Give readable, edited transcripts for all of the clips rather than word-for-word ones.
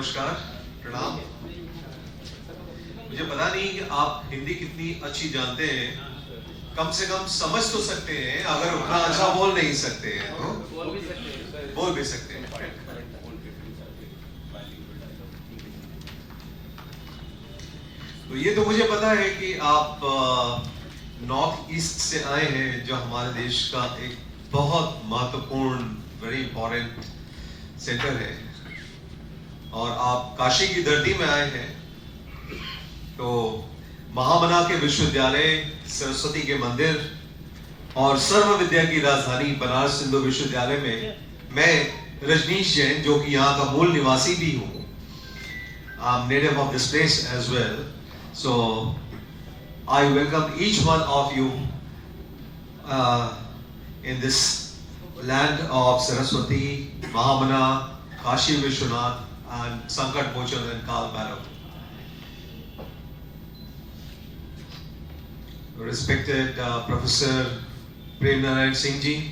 नमस्कार, प्रणाम। मुझे पता नहीं कि आप हिंदी कितनी अच्छी जानते हैं, कम से कम समझ तो सकते हैं, अगर उतना अच्छा बोल नहीं सकते हैं तो बोल भी सकते हैं। तो ये तो मुझे पता है कि आप नॉर्थ ईस्ट से आए हैं, जो हमारे देश का एक बहुत महत्वपूर्ण, वेरी इंपॉर्टेंट सेंटर है, और आप काशी की धरती में आए हैं। तो महामना के विश्वविद्यालय, सरस्वती के मंदिर और सर्व विद्या की राजधानी बनारस हिंदू विश्वविद्यालय में मैं रजनीश जैन, जो कि यहाँ का मूल निवासी भी हूँ, native of this place as well. So I welcome each one of you in this land of Saraswati, Mahamana, Kashi Vishwanath, and Sankat Mochan and Kal Bhairav. Respected Professor Prem Narayan Singh ji,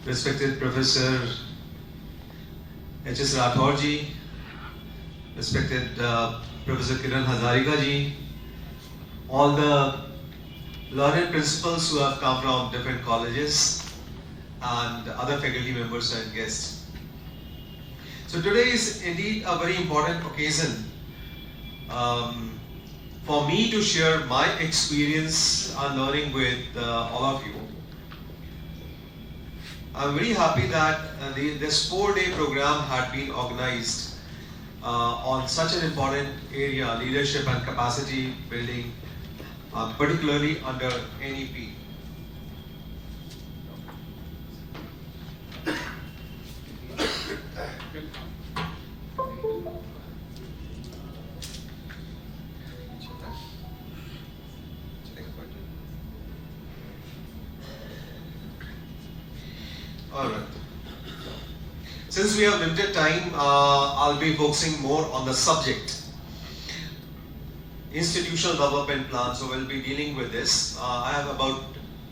respected Professor H.S. Rathore ji, respected Professor Kiran Hazarika ji, all the learned principals who have come from different colleges, and other faculty members and guests. So today is indeed a very important occasion for me to share my experience and learning with all of you. I'm very happy that this 4-day program had been organized on such an important area, leadership and capacity building, particularly under NEP. Alright. Since we have limited time, I'll be focusing more on the subject, institutional development plan. So we'll be dealing with this. I have about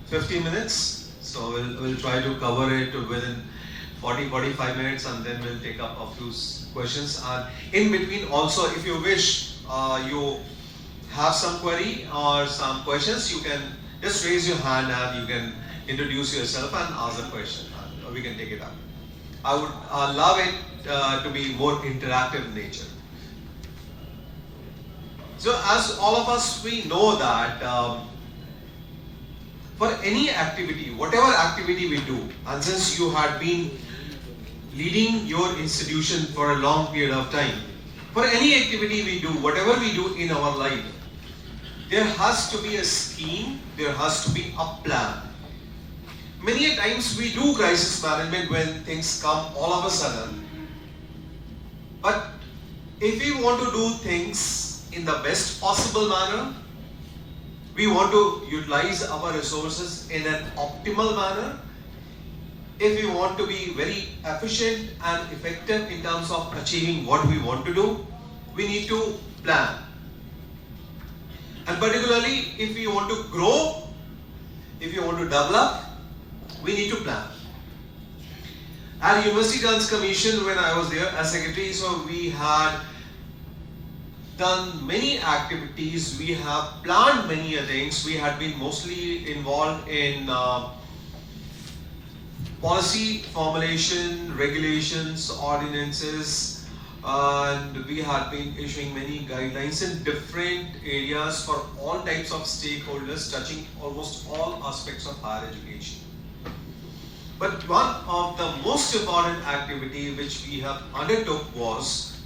50 minutes, so we'll try to cover it within 40-45 minutes, and then we'll take up a few questions. And in between also, if you wish, you have some query or some questions, you can just raise your hand and you can introduce yourself and ask a question. We can take it up. I would love it to be more interactive in nature. So as all of us, we know that for any activity, whatever activity we do, and since you had been leading your institution for a long period of time, for any activity we do, whatever we do in our life, there has to be a scheme, there has to be a plan. Many a times we do crisis management when things come all of a sudden. But if we want to do things in the best possible manner, we want to utilize our resources in an optimal manner, if we want to be very efficient and effective in terms of achieving what we want to do, we need to plan. And particularly if we want to grow, if we want to develop, we need to plan. At University Grants Commission, when I was there as secretary, so we had done many activities, we have planned many things. We had been mostly involved in policy formulation, regulations, ordinances, and we had been issuing many guidelines in different areas for all types of stakeholders, touching almost all aspects of higher education. But one of the most important activity which we have undertook was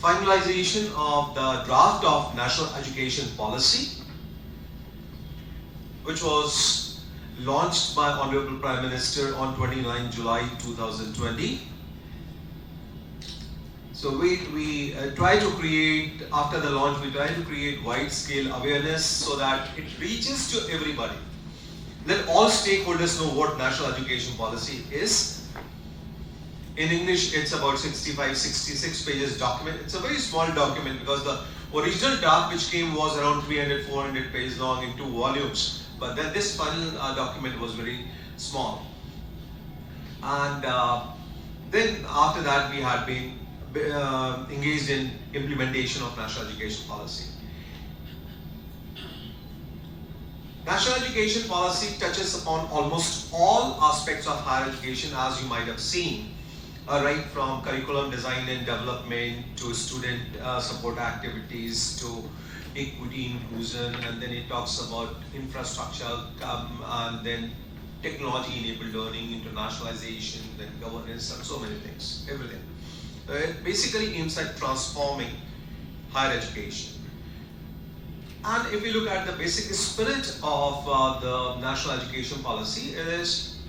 finalization of the draft of National Education Policy, which was launched by Honorable Prime Minister on 29 July 2020. So we try to create, after the launch, we try to create wide-scale awareness so that it reaches to everybody. Let all stakeholders know what National Education Policy is. In English, it's about 65-66 pages document. It's a very small document because the original draft which came was around 300-400 pages long in 2 volumes. But then this final document was very small. And then after that, we had been engaged in implementation of national education policy. National education policy touches upon almost all aspects of higher education, as you might have seen, right from curriculum design and development to student support activities to equity inclusion, and then it talks about infrastructure, and then technology-enabled learning, internationalization, then governance, and so many things, everything. It basically aims at transforming higher education. And if you look at the basic spirit of the national education policy, it is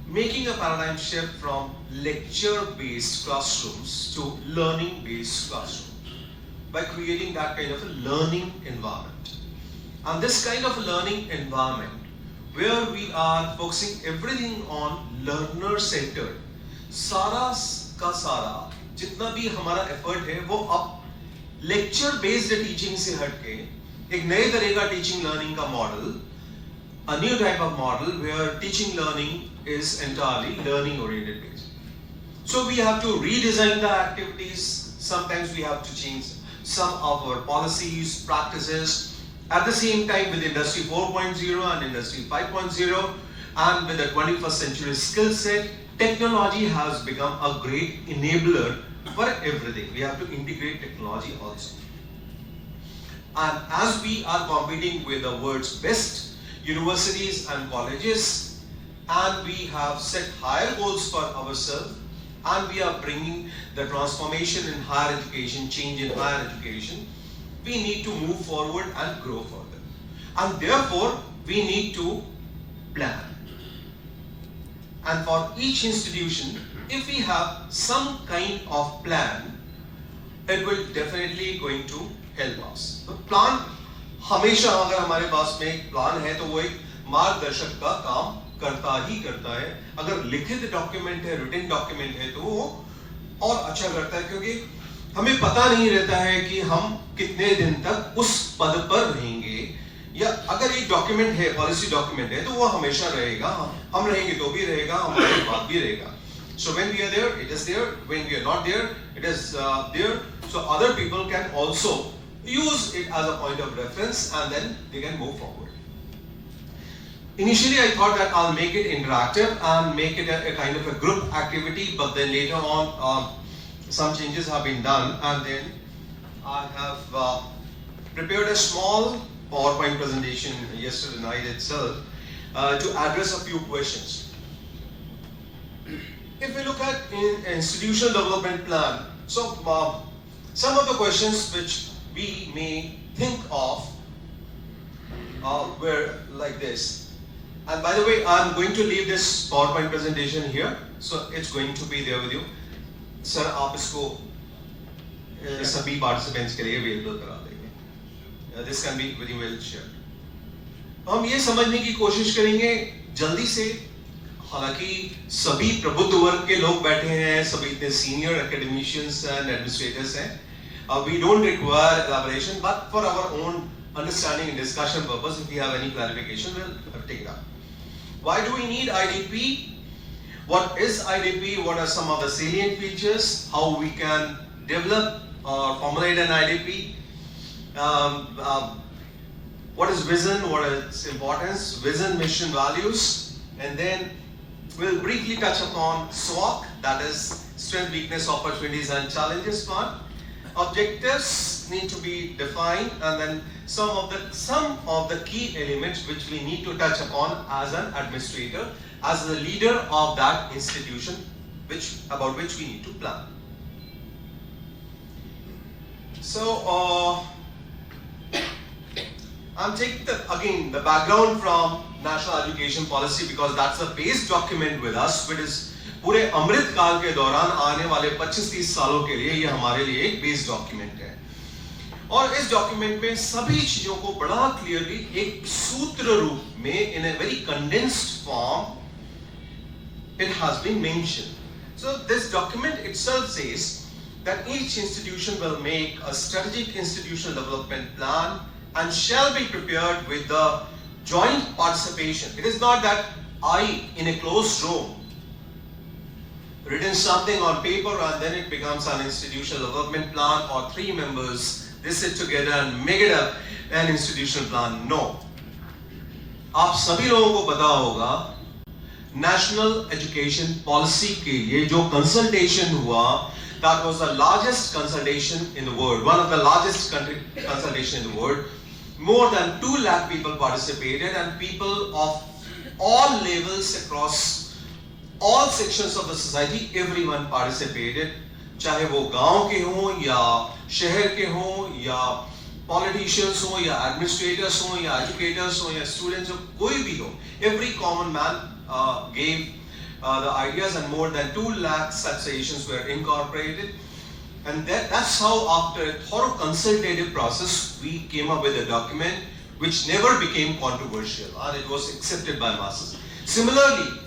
making a paradigm shift from lecture-based classrooms to learning-based classrooms by creating that kind of a learning environment. And this kind of a learning environment where we are focusing everything on learner-centered, सारा का सारा जितना भी हमारा effort है वो अब lecture based teaching से हटके एक नए तरह का टीचिंग लर्निंग का model, a new type of model where teaching learning is entirely learning oriented based. So we have to redesign the activities, sometimes we have to change some of our policies, practices, at the same time with Industry 4.0 and Industry 5.0 and with the 21st century skill set, technology has become a great enabler for everything. We have to integrate technology also. And as we are competing with the world's best universities and colleges, and we have set higher goals for ourselves, and we are bringing the transformation in higher education, change in higher education, we need to move forward and grow further. And therefore, we need to plan. And for each institution, if we have some kind of plan, it will definitely going to help us. The plan, हमेशा अगर हमारे पास में एक plan है तो वो एक मार्गदर्शक का काम करता है. अगर लिखित डॉक्यूमेंट है, रिटन डॉक्यूमेंट है तो वो और अच्छा करता है, क्योंकि हमें पता नहीं रहता है कि हम कितने दिन तक उस पद पर रहेंगे, या अगर एक डॉक्यूमेंट है, पॉलिसी डॉक्यूमेंट है तो वो हमेशा रहेगा, हम रहेंगे तो भी रहेगा, हमारे बाद भी रहेगा. So when we are there, it is there. When we are not there, it is there. So other people can also use it as a point of reference and then they can move forward. Initially I thought that I'll make it interactive and make it a kind of a group activity, but then later on some changes have been done, and then I have prepared a small PowerPoint presentation yesterday night itself to address a few questions. If we look at institutional development plan, so some of the questions which we may think of were like this. And by the way, I'm going to leave this PowerPoint presentation here, so it's going to be there with you. Sir, आप इसको सभी participants के लिए available करा देंगे. This can be very well shared. हम ये समझने की कोशिश करेंगे जल्दी से, हालांकि सभी प्रबुद्ध वर्ग के लोग बैठे हैं, सभी इतने senior academicians and administrators हैं. We don't require elaboration, but for our own understanding and discussion purpose, if we have any clarification, we'll take it up. Why do we need IDP? What is IDP? What are some of the salient features? How we can develop or formulate an IDP? What is vision? What is its importance? Vision, mission, values. And then we'll briefly touch upon SWOT, that is strength, weakness, opportunities and challenges part. Objectives need to be defined, and then some of the key elements which we need to touch upon as an administrator, as the leader of that institution, about which we need to plan. So I'm taking the background from National Education Policy because that's a base document with us, which is पूरे अमृत काल के दौरान आने वाले 25-30 सालों के लिए ये हमारे लिए एक बेस डॉक्यूमेंट है. और इस डॉक्यूमेंट में सभी चीजों को बड़ा क्लियरली एक सूत्र रूप में in a very condensed form it has been mentioned. So this document itself says that each institution will make a strategic institutional development plan and shall be prepared with the joint participation. It is not that I in a closed room written something on paper and then it becomes an institutional development plan, or 3 members, they sit together and make it up an institutional plan. No. आप सभी लोगों को पता होगा national education policy के लिए जो consultation हुआ, that was the largest consultation in the world, one of the largest consultation in the world. More than 2 lakh people participated, and people of all levels across all sections of the society, everyone participated. चाहे वो गांव के हों या शहर के हों या politicians हों या administrators हों या educators हों या students हो, कोई भी हो, every common man gave the ideas, and more than 2 lakh such suggestions were incorporated. And that's how, after a thorough consultative process, we came up with a document which never became controversial, and it was accepted by masses. Similarly,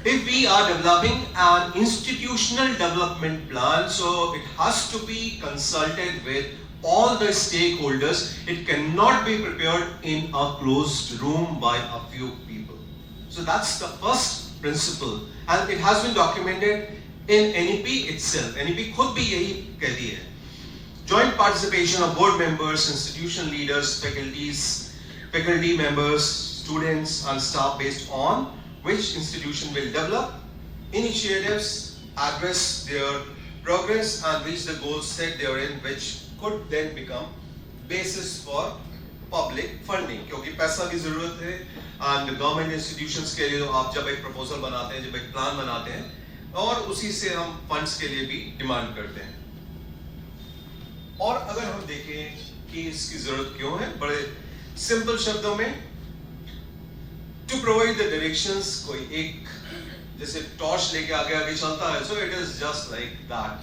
if we are developing an institutional development plan, so it has to be consulted with all the stakeholders. It cannot be prepared in a closed room by a few people. So that's the first principle, and it has been documented in NEP itself. NEP खुद भी यही कहती है. Joint participation of board members, institution leaders, faculty members, students and staff, based on which institution will develop initiatives, address their progress and reach the goals set therein, which could then become basis for public funding. क्योंकि पैसा की जरूरत है, and government institutions के लिए तो आप जब एक proposal बनाते हैं, जब एक plan बनाते हैं, और उसी से हम funds के लिए भी demand करते हैं. और अगर हम देखें कि इसकी जरूरत क्यों है, बड़े simple शब्दों में, to provide the directions, कोई एक जैसे torch लेके आगे आगे चलता है, so it is just like that,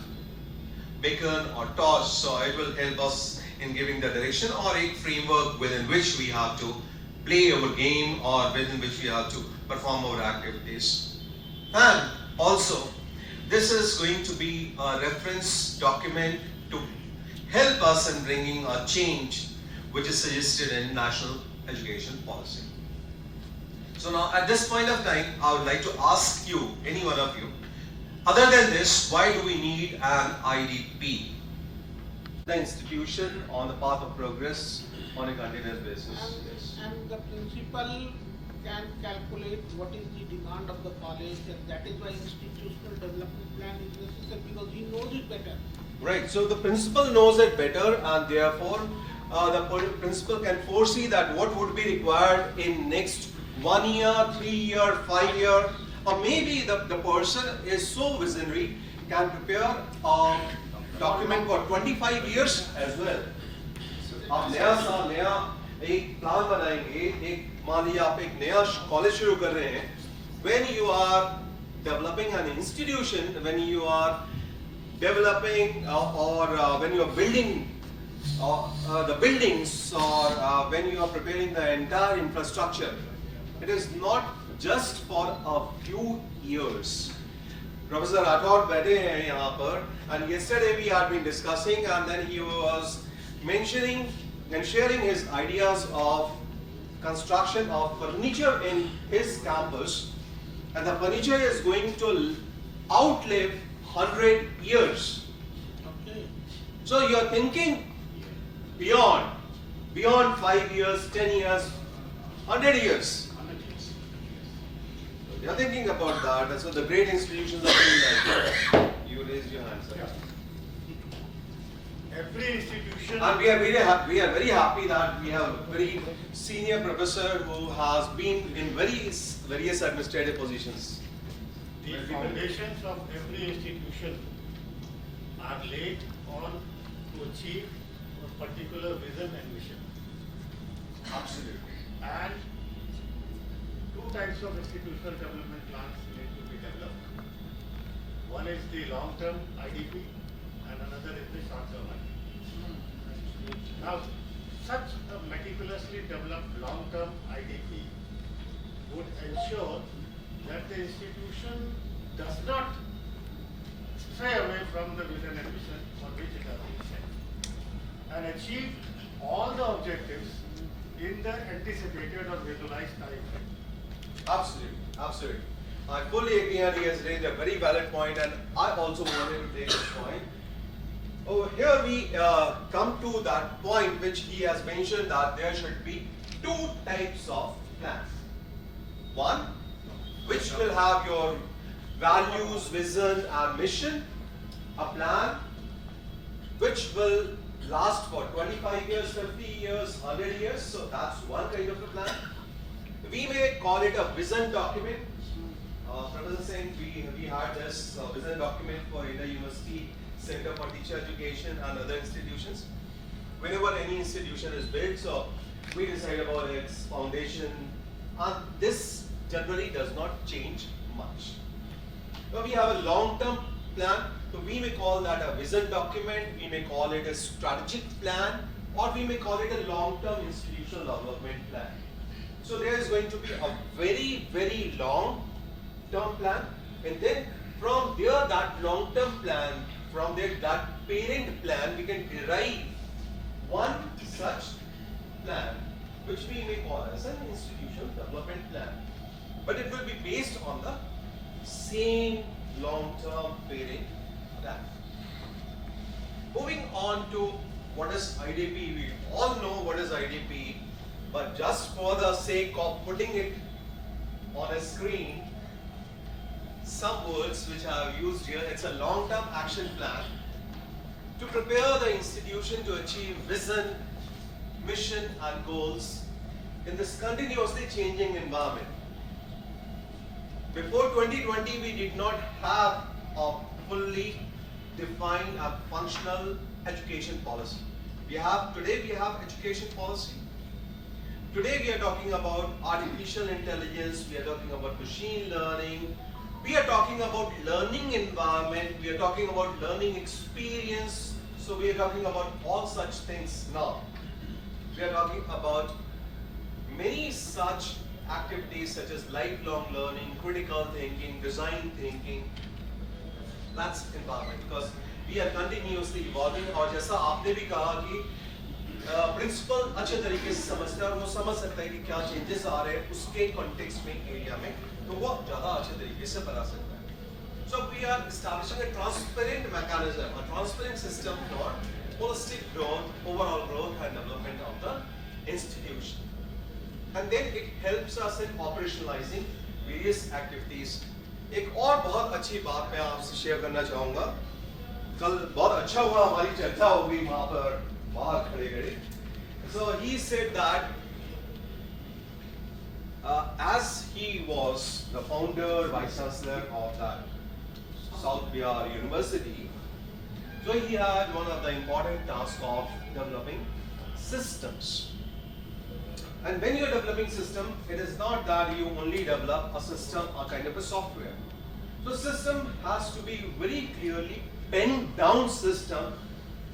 beacon or torch, so it will help us in giving the direction, or a framework within which we have to play our game, or within which we have to perform our activities. And also, this is going to be a reference document to help us in bringing a change which is suggested in national education policy. So now at this point of time, I would like to ask you, any one of you, other than this, why do we need an IDP? The institution on the path of progress on a continuous basis. And the principal can calculate what is the demand of the college, and that is why institutional development plan is necessary, because he knows it better. Right, so the principal knows it better, and therefore the principal can foresee that what would be required in next 1 year, 3 year, 5 year, or maybe the person is so visionary, can prepare a document for 25 years as well. आप नया साल नया एक plan बनाएंगे, एक मान लीजिए आप एक नया कॉलेज शुरू कर रहे हैं. When you are developing an institution, when you are developing or when you are building the buildings, or when you are preparing the entire infrastructure, it is not just for a few years. Professor Rathod बैठे हैं यहाँ पर, and yesterday we had been discussing, and then he was mentioning and sharing his ideas of construction of furniture in his campus, and the furniture is going to outlive 100 years. Okay. So you are thinking beyond 5 years, 10 years, 100 years. You are thinking about that, and so the great institutions are doing that. You raise your hand, sir. Every institution. And we are very happy that we have a very senior professor who has been in various administrative positions. The foundations of every institution are laid on to achieve a particular vision and mission. Absolutely. And 2 types of institutional development plans need to be developed. One is the long-term IDP and another is the short-term IDP. Now, such a meticulously developed long-term IDP would ensure that the institution does not stray away from the vision and mission for which it has been set, and achieve all the objectives in the anticipated or visualized time frame. Absolutely, absolutely. I fully agree, and he has raised a very valid point, and I also wanted to take this point. Over here we come to that point which he has mentioned, that there should be two types of plans. One, which will have your values, vision and mission. A plan which will last for 25 years, 50 years, 100 years. So that's one kind of a plan. We may call it a vision document. Professor Singh, we had this vision document for India University Center for Teacher Education and other institutions. Whenever any institution is built, so we decide about its foundation, and this generally does not change much. Now we have a long-term plan, so we may call that a vision document, we may call it a strategic plan, or we may call it a long-term institutional development plan. So there is going to be a very, very long-term plan, and then from there, that long-term plan, from there, that parent plan, we can derive one such plan, which we may call as an institutional development plan. But it will be based on the same long-term parent plan. Moving on to what is IDP, we all know what is IDP, but just for the sake of putting it on a screen, some words which I have used here. It's a long-term action plan to prepare the institution to achieve vision, mission and goals in this continuously changing environment. Before 2020, we did not have a fully defined a functional education policy. Today we have education policy. Today we are talking about artificial intelligence, we are talking about machine learning, we are talking about learning environment, we are talking about learning experience, so we are talking about all such things now. We are talking about many such activities such as lifelong learning, critical thinking, design thinking. That's environment, because we are continuously evolving, और जैसा आपने भी कहा कि principal अच्छे तरीके से समझता है और वो समझ सकता है कि क्या चेंजेस आ रहे हैं उसके कॉन्टेक्स्ट में एरिया में, तो वो ज़्यादा अच्छे तरीके से बता सकता है. So we are establishing a transparent mechanism, a transparent system for holistic growth, overall growth and development of the institution. And then it helps us in operationalizing various activities. एक और बहुत अच्छी बात मैं आपसे शेयर करना चाहूँगा. कल बहुत अच्छा हुआ, हमारी चर्चा हो गई वहाँ पर बाहर खड़े. So he said that as he was the founder, vice chancellor of that South Bihar University, so he had one of the important tasks of developing systems. And when you are developing system, it is not that you only develop a system, a kind of a software. So system has to be very clearly penned down system.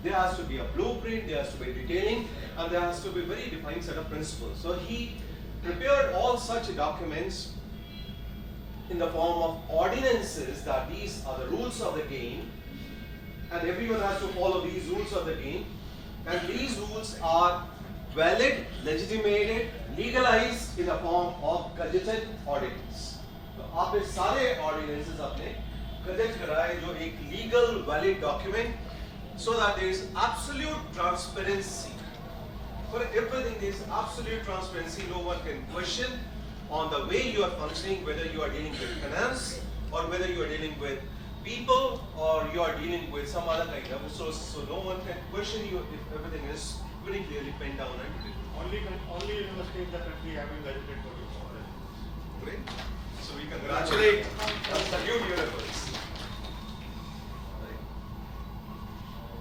There has to be a blueprint, there has to be detailing, and there has to be a very defined set of principles. So he prepared all such documents in the form of ordinances, that these are the rules of the game, and everyone has to follow these rules of the game, and these rules are valid, legitimated, legalized in the form of gazetted ordinance. तो आपने सारे ordinances अपने gazette कराए जो एक legal valid document, so that there is absolute transparency. For everything there is absolute transparency. No one can question on the way you are functioning, whether you are dealing with finance or whether you are dealing with people or you are dealing with some other kind of resources. So no one can question you if everything is very clearly penned down and written. Only university in the country having gazetted body. Great. So we congratulate and salute your efforts.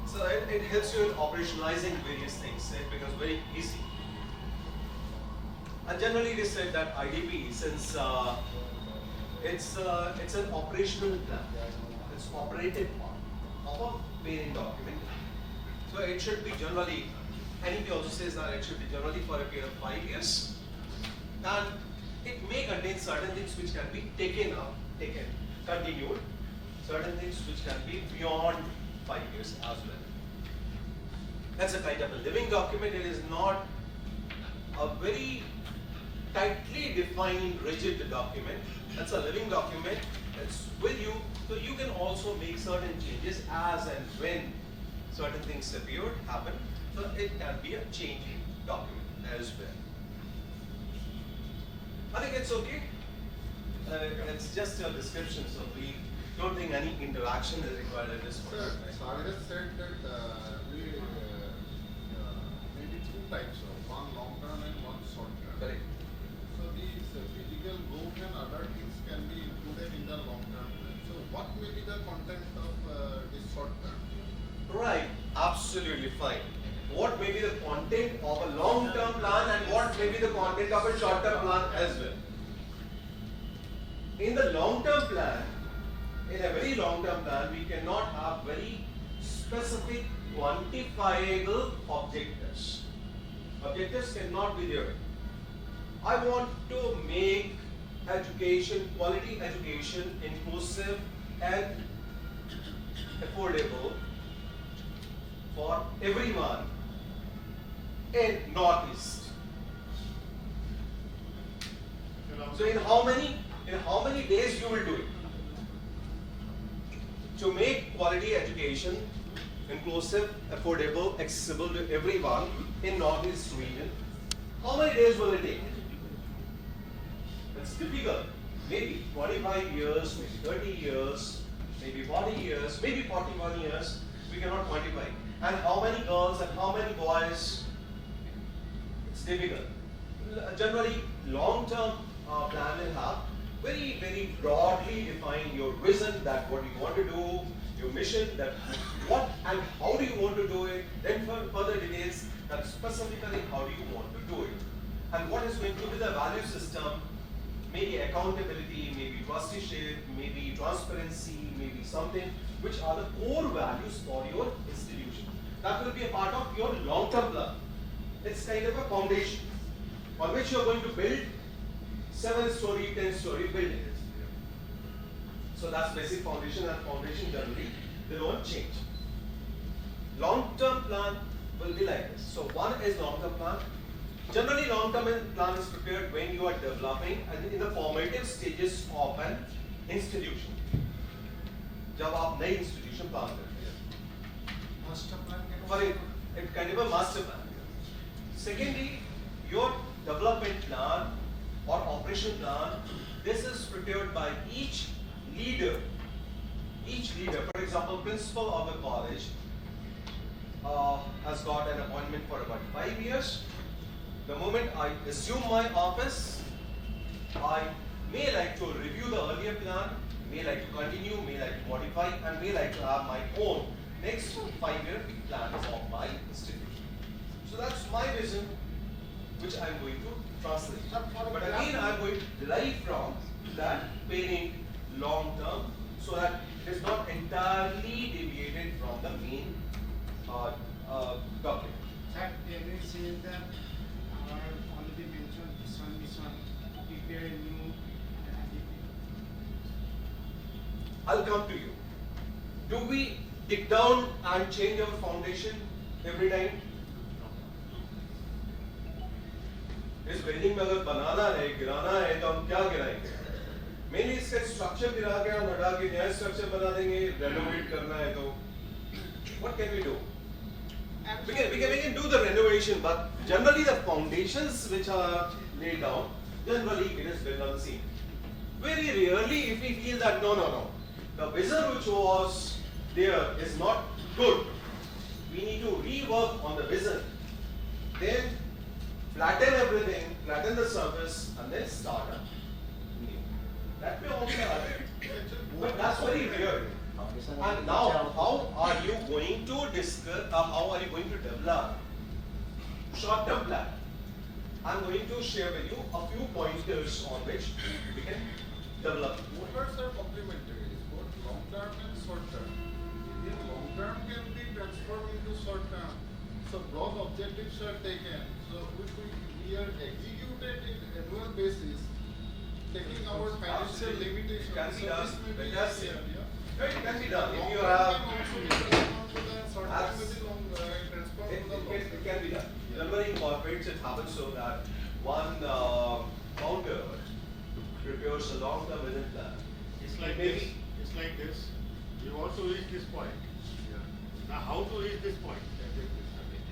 So it helps you in operationalizing various things. It becomes very easy. And generally it is said that IDP, since it's an operational plan, it's operated part of a parent document. So it should be generally, NEP also says that it should be generally for a period of 5 years. And it may contain certain things which can be continued, certain things which can be beyond 5 years as well. That's a kind of a living document. It is not a very tightly defined, rigid document. That's a living document. It's with you. So you can also make certain changes as and when certain things happen. So it can be a changing document as well. I think it's okay. It's just a description, so we don't think any interaction is required at this point. Sir, Sagar said that maybe two types of one long term and one short term. Correct. So these physical growth and other things can be included in the long term. So what may be the content of this short term? Right, absolutely fine. What may be the content of a long-term plan and what may be the content of a short-term plan as well. In the long-term plan, in a very long-term plan, we cannot have very specific quantifiable objectives. Objectives cannot be there. I want to make education, quality education, inclusive and affordable for everyone in Northeast. So in how many days you will do it? To make quality education inclusive, affordable, accessible to everyone in Northeast region, how many days will it take? It's difficult. Maybe 25 years, maybe 30 years, maybe 40 years, maybe 41 years, we cannot quantify. And how many girls and how many boys? It's difficult. Generally, long-term plan will have very broadly define your vision, that what you want to do, your mission, that what and how do you want to do it, then for further details that specifically how do you want to do it. And what is going to be the value system, maybe accountability, maybe trusteeship, maybe transparency, maybe something, which are the core values for your institution. That will be a part of your long-term plan. It's kind of a foundation on which you are going to build 7-story, 10-story buildings. So that's basic foundation, and foundation generally they don't change. Long-term plan will be like this. So one is long-term plan. Generally, long-term plan is prepared when you are developing and in the formative stages of an institution. जब आप नई institution plan करते हैं. Master plan. For it kind of a master plan. Secondly, your development plan or operation plan, this is prepared by each leader. Each leader, for example, principal of the college has got an appointment for about 5 years. The moment I assume my office, I may like to review the earlier plan, may like to continue, may like to modify, and may like to have my own next 5-year plans of my institution. So that's my vision, which I'm going to translate. But again, I'm going to derive from that parent long term, so that it is not entirely deviated from the main topic. Sir, can you say that our already mentioned mission, prepare a new I'll come to you. Do we dig down and change our foundation every time? इस building में अगर बनाना है, गिराना है, तो हम क्या गिराएंगे? Mainly इसका स्ट्रक्चर गिरा के हम हटा के नया स्ट्रक्चर बना देंगे, रेनोवेट करना है तो what can we do? We can do the renovation, but generally the foundations which are laid down, generally it is built on the same. Very rarely if we feel that no, the vision which was there is not good, we need to rework on the vision, then flatten everything, flatten the surface, and then start up new. That may also happen, but that's very rare. And now, how are you going to discuss, how are you going to develop short-term plan? I'm going to share with you a few pointers on which we can develop. Words are complementary, both long term and short term. If long term can be transformed into short term, so broad objectives are taken. So if we are executed in annual basis, taking our financial limitations. Can be so done. this may be Fantastic. easier, yeah. It can be done. If Long you term have, can also be transformed to the short term will be long, transformed to the long term. it can be done. Generally in corporates it happens so that one founder prepares a long-term It's like Maybe- this. It's like this. You want to reach this point. Now, how to reach this point?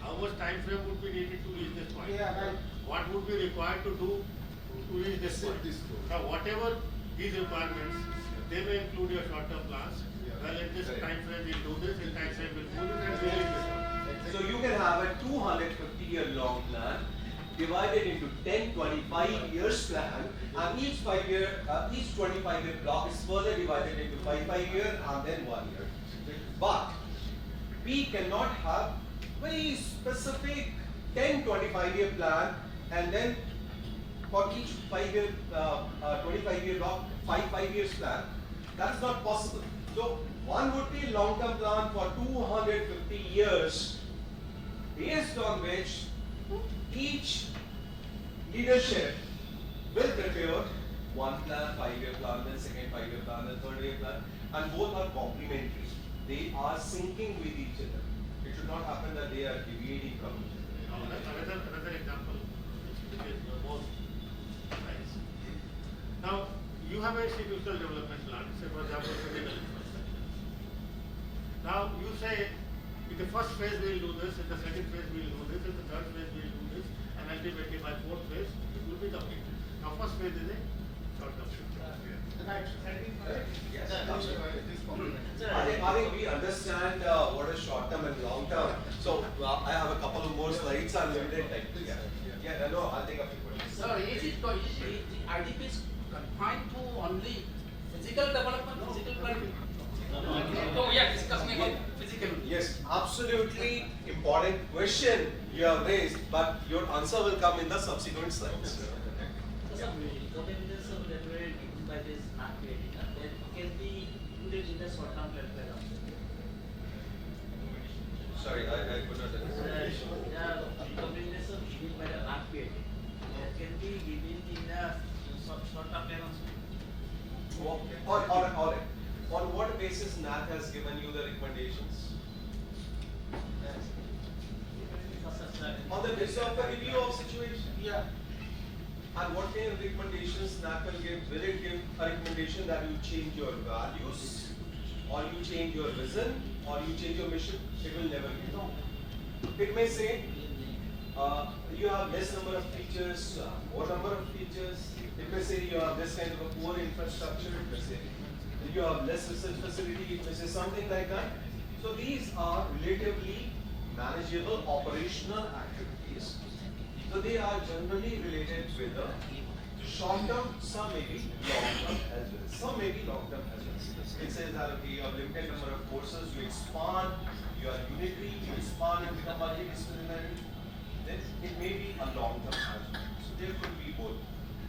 How much time frame would be needed to reach this point? Yeah, right. What would be required to do to reach this Set point? this goal. Now, whatever these requirements, they may include your short-term plans. Yeah. Well, in this Right. time frame, we'll do this. In time frame, we'll do this, and we'll reach this point. So you can have a 250-year long plan divided into 10, 25 years plan, and each 25-year block is further divided into 5 year and then 1 year. But we cannot have very specific 10, 25-year plan and then for each 5 year, 25-year block, 5 years plan. That's not possible. So one would be long-term plan for 250 years, based on which each leadership will prepare one plan, 5-year plan, then second 5-year plan, then third-year plan, and both are complementary. They are syncing with each other. It should not happen that they are deviating from each other. Another example, which is more nice. Now, you have a institutional development plan, say for example, physical infrastructure. Now, you say, in the first phase we will do this, in the second phase we will do this, in the third phase we will do this, and ultimately by fourth phase, it will be completed. Now, first phase is a short-term plan. Right. Yes. It is complementary. I think we understand what is short term and long term. So I have a couple of more slides on limited time. Yeah, no, I'll take a few questions. Sir, is it the IDP is confined to only physical development, physical planning? Oh, yeah, discussing about physical. Yes, absolutely important question you have raised, but your answer will come in the subsequent slides. Some recommendations that were given by this map creating, that can be included in the short-term plan also. Sorry, I could not understand. The recommendations given by the map creating, that can be given in the short-term plan also. On what basis NAC has given you the recommendations? On the basis of the review of situation? Yeah. And what kind of recommendations NAC will give? Will it give a recommendation that you change your values, or you change your vision, or you change your mission? It will never give. It may say, you have less number of features, more number of features. It may say you have this kind of a poor infrastructure. It may say you have less research facility. It may say something like that. So these are relatively manageable operational activities. So they are generally related with the short term, some may be long term as well. Some may be long term as well. It says that okay, you have limited number of courses, you expand, you are unitary, you expand and become multidisciplinary. Then it may be a long term as well. So there could be both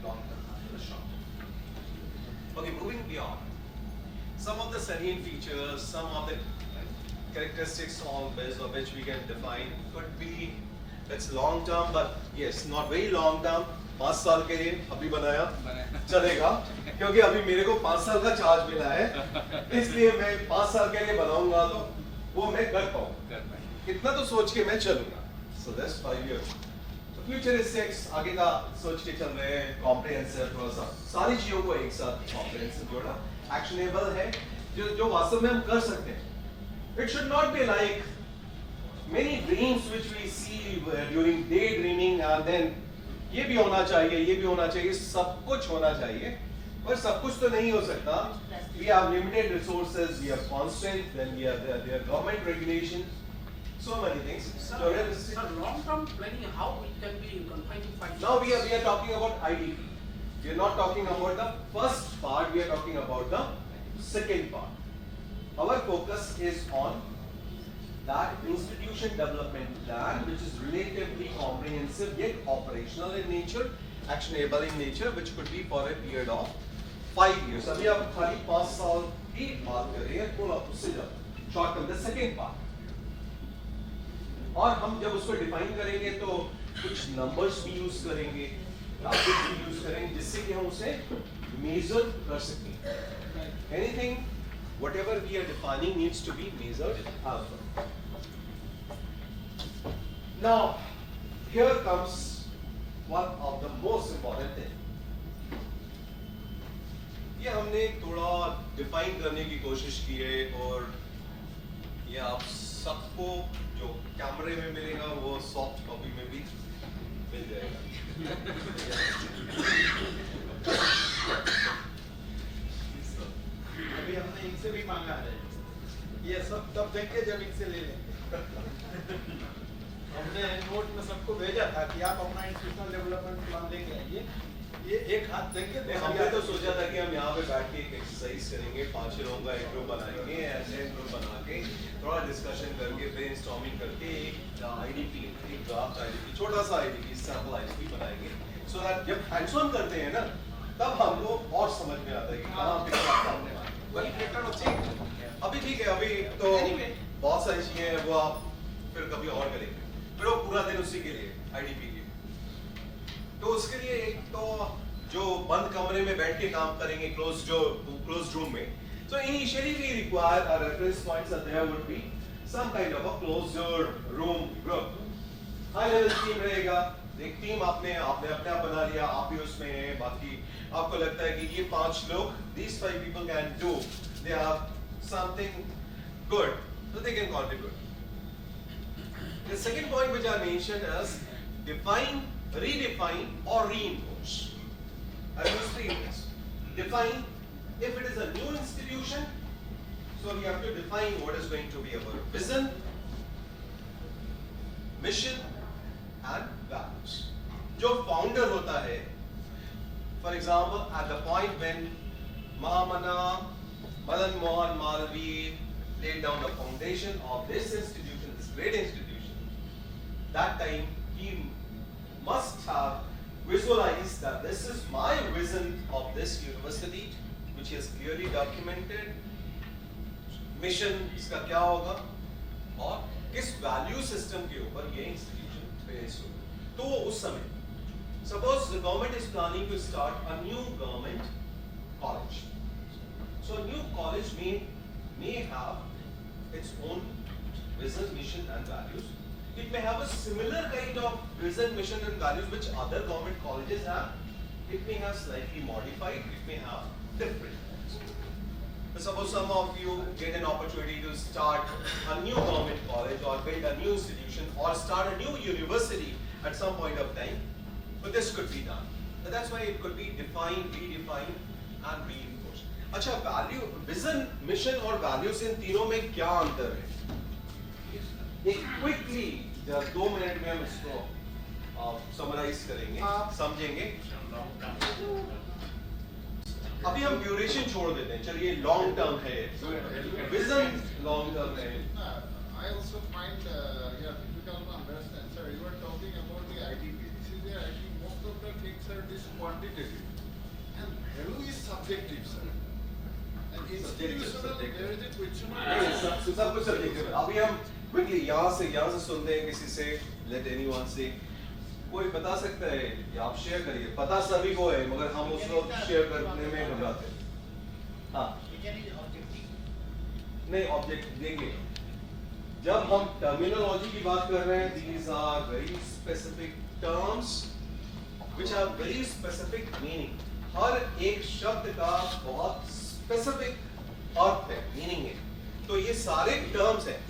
long term as well as short term. Okay, moving beyond. Some of the salient features, some of the characteristics on based on which we can define could be it's long term, but yes, not very long term. 5 साल के लिए अभी बनाया चलेगा क्योंकि अभी मेरे को 5 साल का चार्ज मिला है इसलिए मैं 5 साल के लिए बनाऊंगा तो वो मैं कर पाऊंगा इतना तो सोच के मैं चलूंगा so that's 5 years so futuristics आगे का सोच के चल रहे हैं comprehensive थोड़ा सा सारी चीजों को एक साथ comprehensive जोड़ा actionable है जो वास्तव में हम कर सकते हैं it should not be like many dreams which we see during daydreaming and then ये भी होना चाहिए सब कुछ होना चाहिए पर सब कुछ तो नहीं हो सकता we have limited resources we have constraints then we have there are government regulations so many things so realistic long-term planning, how it can be confined to 5 years? now we are talking about IDP we are not talking about the first part we are talking about the second part our focus is on that institution development plan which is relatively comprehensive yet operational in nature, actionable in nature which could be for a period of 5 years. अभी आप खाली 5 साल की बात कर रहे हैं थोड़ा उससे जब short term the second part और हम जब उसको define करेंगे तो कुछ numbers भी use करेंगे graphics भी use करेंगे जिससे कि हम उसे measure कर सकें anything whatever we are defining needs to be measured as well. Now, here comes one of the most important things. ये हमने थोड़ा डिफाइन करने की कोशिश की है, और ये आप सबको जो कैमरे में मिलेगा वो सॉफ्ट कॉपी में भी मिल जाएगा। अभी हमने इनसे भी मांगा है, ये सब तब देंगे जब इनसे ले लेंगे। हमने नोट में सबको भेजा था कि आप अपना इंस्टीट्यूशनल डेवलपमेंट प्लान लेके आइए, ये एक हाथ देंगे। हमने तो सोचा था कि हम यहाँ पे बैठ के एक एक्सरसाइज करेंगे, 5 लोगों का एक ग्रुप बनाएंगे, एंड ग्रुप बना के थोड़ा डिस्कशन करके ब्रेनस्टॉर्मिंग करके एक आईडीपी, एक ड्राफ्ट आईडीपी, छोटा सा आईडीपी, सैंपल आईडीपी बनाएंगे, सो दैट जब हैंड्स ऑन करते हैं ना तब हमको और समझ में आता है कि कहाँ पे क्या सामने वाला है। अभी ठीक है, अभी तो बहुत सारी चीजें हैं, वो आप फिर कभी और करेंगे, फिर वो पूरा दिन उसी के लिए आईडीपी के। तो उसके लिए एक तो जो बंद कमरे में बैठ के काम करेंगे, क्लोज रूम में, so initially we require a reference points that there would be some kind of a closed room group. High level team रहेगा, एक टीम आपने अपना बना लिया, आप भी उसमें हैं, बाकी आपको लगता है कि ये 5 लोग, these 5 people can do, they have something good, so they can contribute. The second point which I mentioned is define, redefine or reinforce. I use 3 words. Define, if it is a new institution, so we have to define what is going to be our vision, mission and values. जो founder होता है, for example, at the point when Mahamana Madan Mohan Malvi laid down the foundation of this institution, this great institution, that time he must have visualized that this is my vision of this university, which is clearly documented. Mission इसका क्या होगा और किस value system के ऊपर ये institution based होगा। तो उस समय suppose the government is planning to start a new government college, so a new college may have its own vision, mission and values. It may have a similar kind of vision, mission and values which other government colleges have. It may have slightly modified, it may have different ones. So suppose some of you get an opportunity to start a new government college or build a new institution or start a new university at some point of time, but this could be done. So that's why it could be defined, redefined and reinforced. अच्छा, value, vision, mission और values इन तीनों में क्या अंतर है? एक quickly 2 minute में हम इसको समराइज करेंगे, समझेंगे। अभी हम ड्यूरेशन छोड़ देते हैं, चलिए लॉन्ग टर्म है, विजन लॉन्ग टर्म है। I also find difficult to understand. Sir, you were talking about the IDP. This is where I think most of the things are this quantitative, and value is subjective, sir. And institutional, there is a question. सब कुछ subjective है। अभी हम quickly यहाँ से सुनते हैं किसी से, let anyone say, कोई बता सकता है या आप शेयर करिए, पता सभी को है मगर हम उसको शेयर करने में घबराते हैं। हाँ, नहीं ऑब्जेक्ट देखिए, जब हम टर्मिनोलॉजी की बात कर रहे हैं, these are very specific terms which have very specific meaning. हर एक शब्द का बहुत स्पेसिफिक अर्थ है, मीनिंग है। तो ये सारे टर्म्स हैं,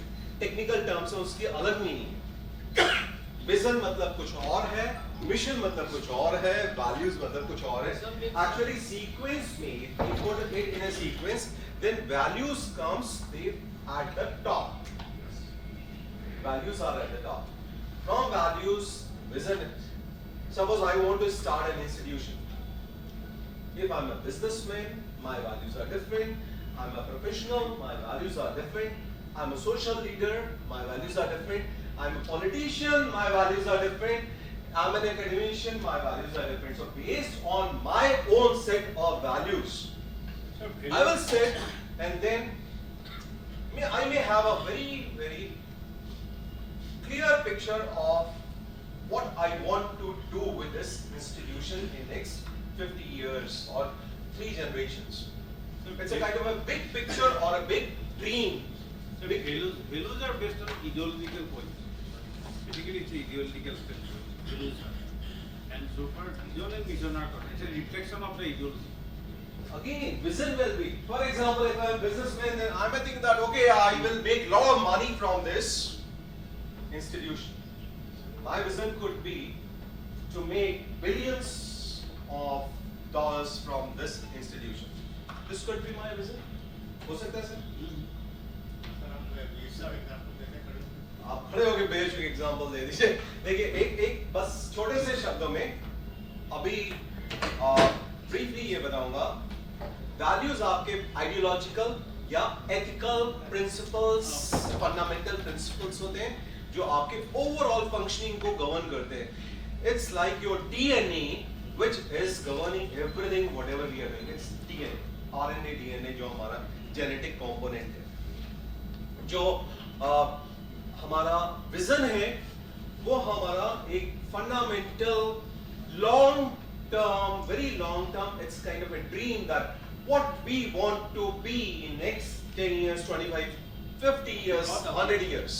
टेक्निकल टर्म्स हैं, उसकी अलग मीनिंग है। विजन मतलब कुछ और है, मिशन मतलब कुछ और है, वैल्यूज मतलब कुछ और है। एक्चुअली सीक्वेंस में if you put it in a sequence, then values comes at the top. Values are at the top. From values, vision. Suppose I want to start an institution. If I'm a businessman, my values are different. I'm a professional, my values are different. I'm a social leader, my values are different. I'm a politician, my values are different. I'm an academician, my values are different. So based on my own set of values, I will set, and then I may have a very, very clear picture of what I want to do with this institution in next 50 years or 3 generations. It's a kind of a big picture or a big dream. So values are based on ideological points. Basically, it's ideological structure. And so far, vision and mission are it's a reflection of the ideology. Again, vision will be. For example, if I'm a businessman, then I may think that okay, I will make lot of money from this institution. My vision could be to make billions of dollars from this institution. This could be my vision. हो सकता है sir? Sir हम basic example देते खड़े होकर। आप खड़े होकर बेसिक एग्जांपल दे दीजिए। देखिए एक बस छोटे से शब्दों में अभी ब्रीफली ये बताऊंगा। वैल्यूज आपके आइडियोलॉजिकल या एथिकल प्रिंसिपल्स, फंडामेंटल प्रिंसिपल्स होते हैं जो आपके ओवरऑल फंक्शनिंग को गवर्न करते हैं। It's like your DNA which is governing everything whatever we are doing. It's DNA, RNA DNA जो हमारा जेनेटिक कंपोनेंट है। जो हमारा विजन है वो हमारा एक fundamental long term, very long term, it's kind of a dream that what we want to be in next 10 years, 25, 50 years, 100 years.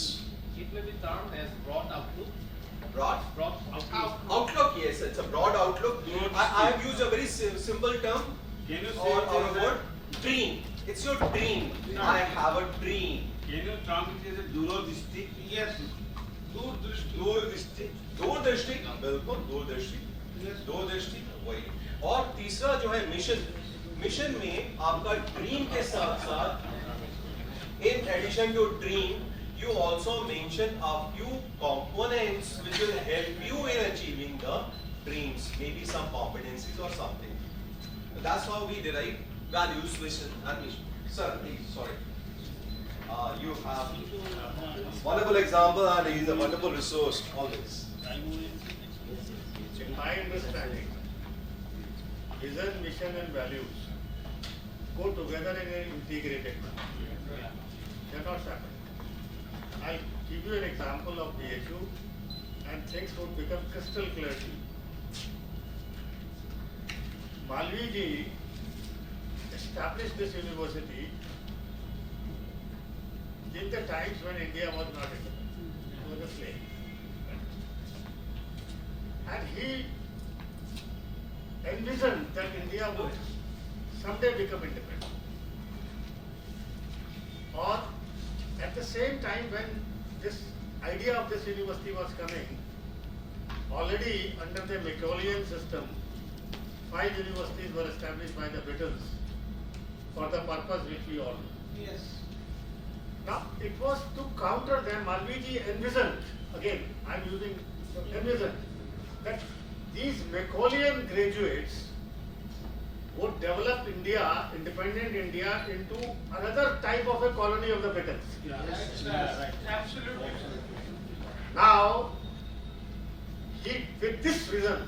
It may be termed as broad outlook. Broad? Broad outlook. Outlook, yes, it's a broad outlook. I have used a very simple term Can you or say a word, dream. It's your dream. I have a dream. Can you term it as a दूरदृष्टि? Yes. दूरदृष्टि। दूरदृष्टि, दूरदृष्टि, बिल्कुल दूरदृष्टि, दूरदृष्टि वही। और तीसरा जो है mission, mission में आपका dream के साथ साथ in addition to dream you also mention a few components which will help you in achieving the dreams, maybe some competencies or something. That's how we derive values, vision and mission. Sir, please, sorry. You have wonderful example and he is a wonderful resource always. In my understanding, vision, mission and values go together in an integrated manner. They are not separate. I'll give you an example of BHU and things would become crystal clear to you. Malvi ji established this university in the times when India was not independent. It was a slave. And he envisioned that India would someday become independent. Or at the same time when this idea of this university was coming, already under the Macaulayan system, 5 universities were established by the Britons for the purpose which we all know. Yes. Now, it was to counter them, Malviji envisioned, again, I am using envisioned, that these Macaulayan graduates would develop India, independent India, into another type of a colony of the Britons. Yes. Absolutely. Now, he, with this vision,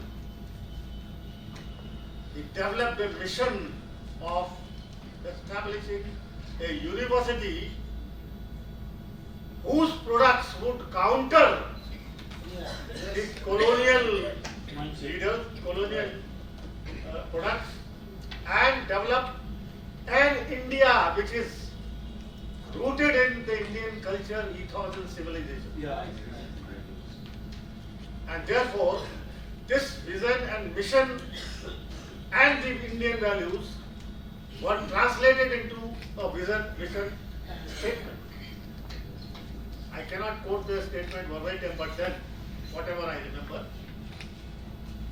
he developed a mission of establishing a university whose products would counter the colonial leaders, colonial products, and develop an India which is rooted in the Indian culture, ethos and civilization. And therefore, this vision and mission and the Indian values were translated into a vision, mission statement. I cannot quote the statement verbatim, but then whatever I remember,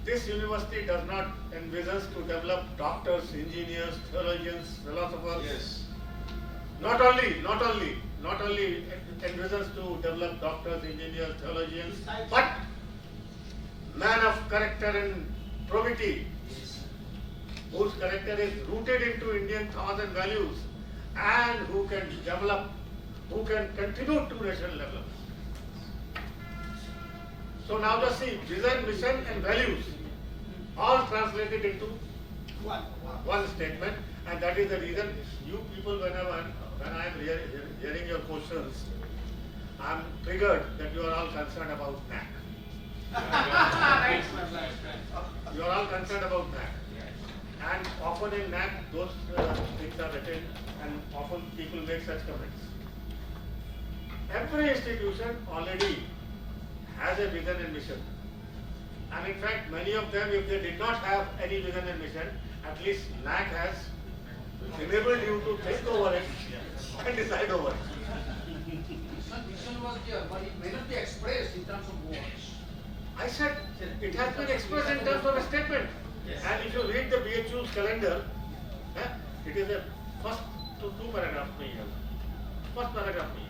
this university does not envisage to develop doctors, engineers, theologians, philosophers. Yes. Not only envisages to develop doctors, engineers, theologians, but man of character and probity, whose character is rooted into Indian thoughts and values, and who can develop, who can contribute to national development. So now just see, vision, mission and values all translated into one statement, and that is the reason you people, when I am hearing your questions, I am triggered that you are all concerned about NAC. You are all concerned about NAC. And often in NAC, those things are written, and often people make such comments. Every institution already has a vision and mission. And in fact, many of them, if they did not have any vision and mission, at least NAC has enabled you to think over it and decide over it. Vision was there, but it may not be expressed in terms of words. I said it has been expressed in terms of a statement. And if you read the BHU's calendar, it is a first two paragraphs में ही है. First paragraph में.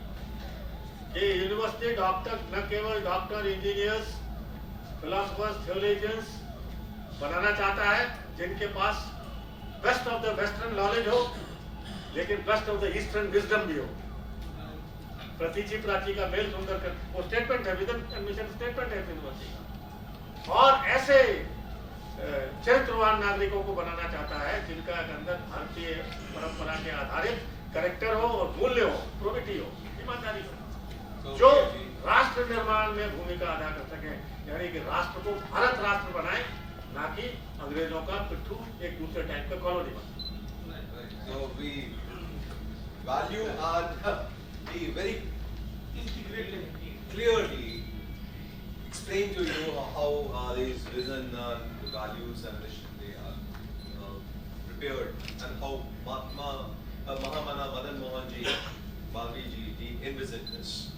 ये university doctor न केवल doctor engineers philosophers theologians बनाना चाहता है जिनके पास best of the western knowledge हो लेकिन best of the eastern wisdom भी हो. प्रतीची प्राची का मेल सुंदर कर वो स्टेटमेंट है विद एडमिशन स्टेटमेंट है यूनिवर्सिटी का. और ऐसे चरित्रवान नागरिकों को बनाना चाहता है जिनका अंदर भारतीय परंपरा के आधारित कैरेक्टर हो और मूल्य हो, प्रोबिटी हो, ईमानदारी हो, जो राष्ट्र निर्माण में भूमिका अदा कर सके. यानी कि राष्ट्र को भारत राष्ट्र बनाए, ना कि अंग्रेजों का पिट्ठू एक दूसरे टाइप का कॉलोनी बनाए. So we value and we very clearly explain to you how these vision and values and mission they are prepared and how Mahamana Madan Mohan ji, Bhaviji ji envisaged this.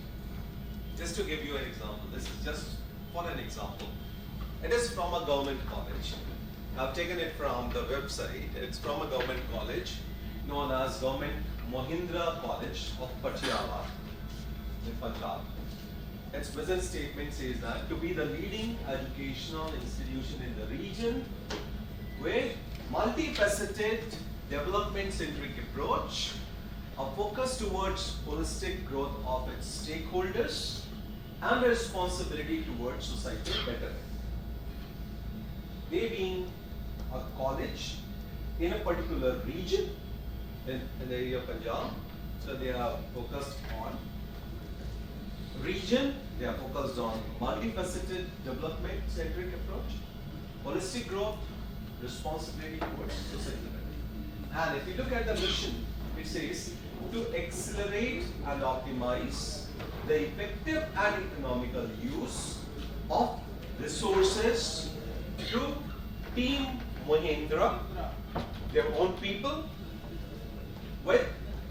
Just to give you an example, this is just for an example. It is from a government college. I've taken it from the website. It's from a government college known as Government Mohindra College of Patiala in Punjab. Its vision statement says that to be the leading educational institution in the region with multifaceted development-centric approach, a focus towards holistic growth of its stakeholders, and a responsibility towards societal betterment. They being a college in a particular region in the area of Punjab, so they are focused on region, they are focused on multifaceted development-centric approach, holistic growth, responsibility towards societal betterment. And if you look at the mission, it says to accelerate and optimize the effective and economical use of resources through Team Mohindra, their own people, with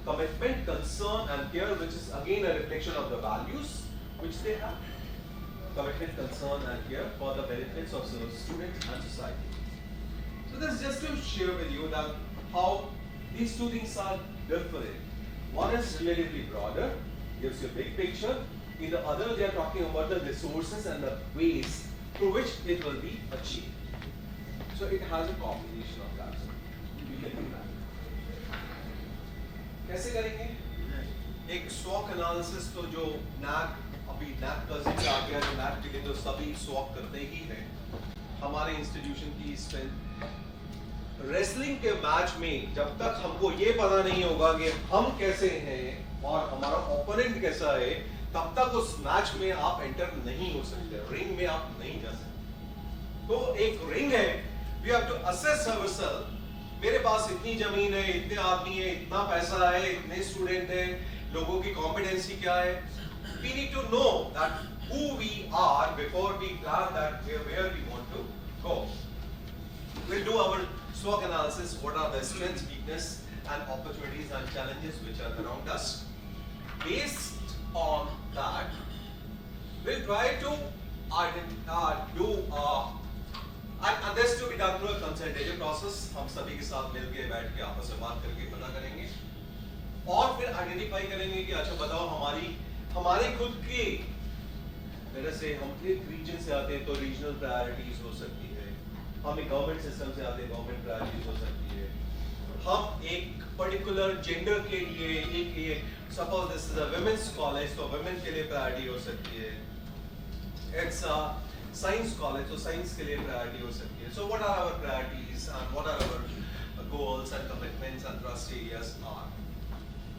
commitment, concern and care, which is again a reflection of the values which they have. Commitment, concern and care for the benefits of students and society. So this is just to share with you that how these two things are different. One is relatively broader, gives you a big picture. In the other, they are talking about the resources and the ways through which it will be achieved. So it has a combination of that. You can do that. कैसे करेंगे? एक SWOT analysis तो जो NAC अभी NAC का जिक्र आ गया, जो NAC के लिए तो सभी SWOT करते ही हैं. हमारे इंस्टीट्यूशन की स्ट्रेंथ रेसलिंग के मैच में जब तक हमको ये पता नहीं होगा कि हम कैसे हैं और हमारा ओपोनेंट कैसा है, तब तक उस मैच में आप एंटर नहीं हो सकते, रिंग में आप नहीं जा सकते. तो एक रिंग है, we have to assess ourselves. मेरे पास इतनी जमीन है, इतने आदमी है, इतना पैसा है, इतने स्टूडेंट हैं, लोगों की कॉम्पिटेंसी क्या है. We need to know that who we are before we plan that where we want to go. We'll do our SWOT analysis, what are the strengths, weakness and opportunities and challenges which are around us. Based on that, we'll try to and this to be done through a consultative process. हम सभी के साथ मिलके बैठ के आपस में बात करके पता करेंगे और फिर आइडेंटिफाई करेंगे कि अच्छा बताओ हमारी खुद की, जैसे से हम एक रीजन से आते हैं तो रीजनल प्रायोरिटीज हो सकती है, हम एक गवर्नमेंट सिस्टम से आते हैं गवर्नमेंट प्रायोरिटीज हो सकती है, हम एक पर्टिकुलर जेंडर के लिए एक suppose this is a women's college तो वुमेन के लिए प्रायोरिटी हो सकती है, इट्स अ साइंस कॉलेज तो साइंस के लिए प्रायोरिटी हो सकती है. So what are our priorities and what are our goals and commitments and trust areas are.